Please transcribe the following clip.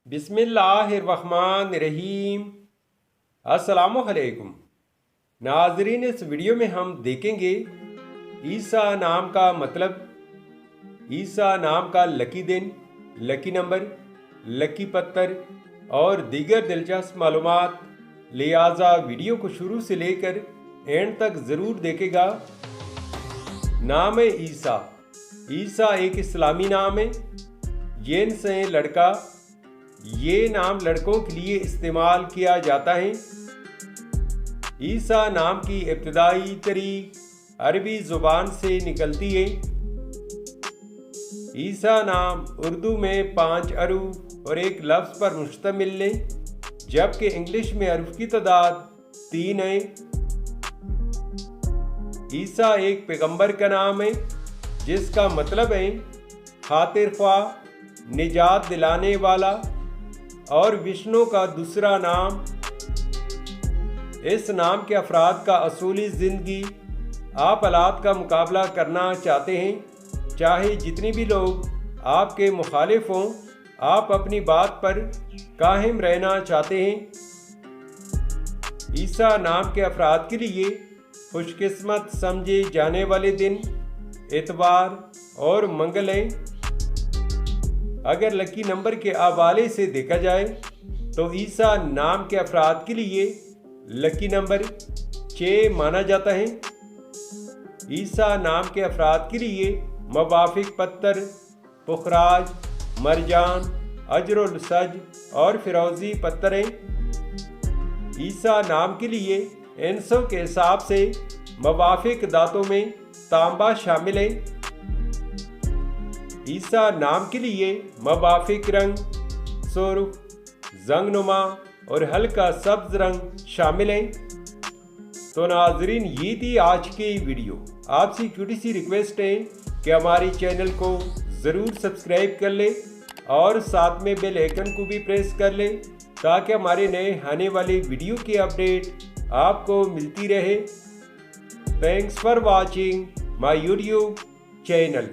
बिस्मिल्लाहिर्रहमानिर्रहीम। अस्सलामुअलैकुम नाजरीन, इस वीडियो में हम देखेंगे ईसा नाम का मतलब, ईसा नाम का लकी दिन, लकी नंबर, लकी पत्थर और दीगर दिलचस्प मालूमात। लिहाजा वीडियो को शुरू से लेकर एंड तक ज़रूर देखेगा। नाम है ईसा। ईसा एक इस्लामी नाम है। येन से लड़का, ये नाम लड़कों के लिए इस्तेमाल किया जाता है। ईसा नाम की इब्तिदाई तारीख अरबी ज़ुबान से निकलती है। ईसा नाम उर्दू में 5 अरूफ और एक लफ्ज़ पर मुश्तमिल है, जबकि इंग्लिश में अरूफ की तादाद 3 है। ईसा एक पैगंबर का नाम है, जिसका मतलब है खातिर ख्वाह, निजात दिलाने वाला, और विष्णु का दूसरा नाम। इस नाम के अफराद का असूली ज़िंदगी आप हालात का मुकाबला करना चाहते हैं। चाहे जितने भी लोग आपके मुखालिफ हों, आप अपनी बात पर कायम रहना चाहते हैं। ईसा नाम के अफराद के लिए खुशकिस्मत समझे जाने वाले दिन इतवार और मंगल हैं। अगर लकी नंबर के हवाले से देखा जाए तो ईसा नाम के अफराद के लिए लकी नंबर 6 माना जाता है। ईसा नाम के अफराद के लिए मवाफिक पत्थर पुखराज, मरजान, अजरुल सज और फिरोजी पत्थर हैं। ईसा नाम के लिए इंसों के हिसाब से मवाफिक दातों में तांबा शामिल है। ईसा नाम के लिए मवाफिक रंग सुर्ख, जंगनुमा और हल्का सब्ज रंग शामिल हैं। तो नाजरीन, ये थी आज की वीडियो। आपसे छोटी सी रिक्वेस्ट है कि हमारे चैनल को ज़रूर सब्सक्राइब कर ले और साथ में बेल आइकन को भी प्रेस कर ले, ताकि हमारे नए आने वाले वीडियो की अपडेट आपको मिलती रहे। Thanks for watching my YouTube channel.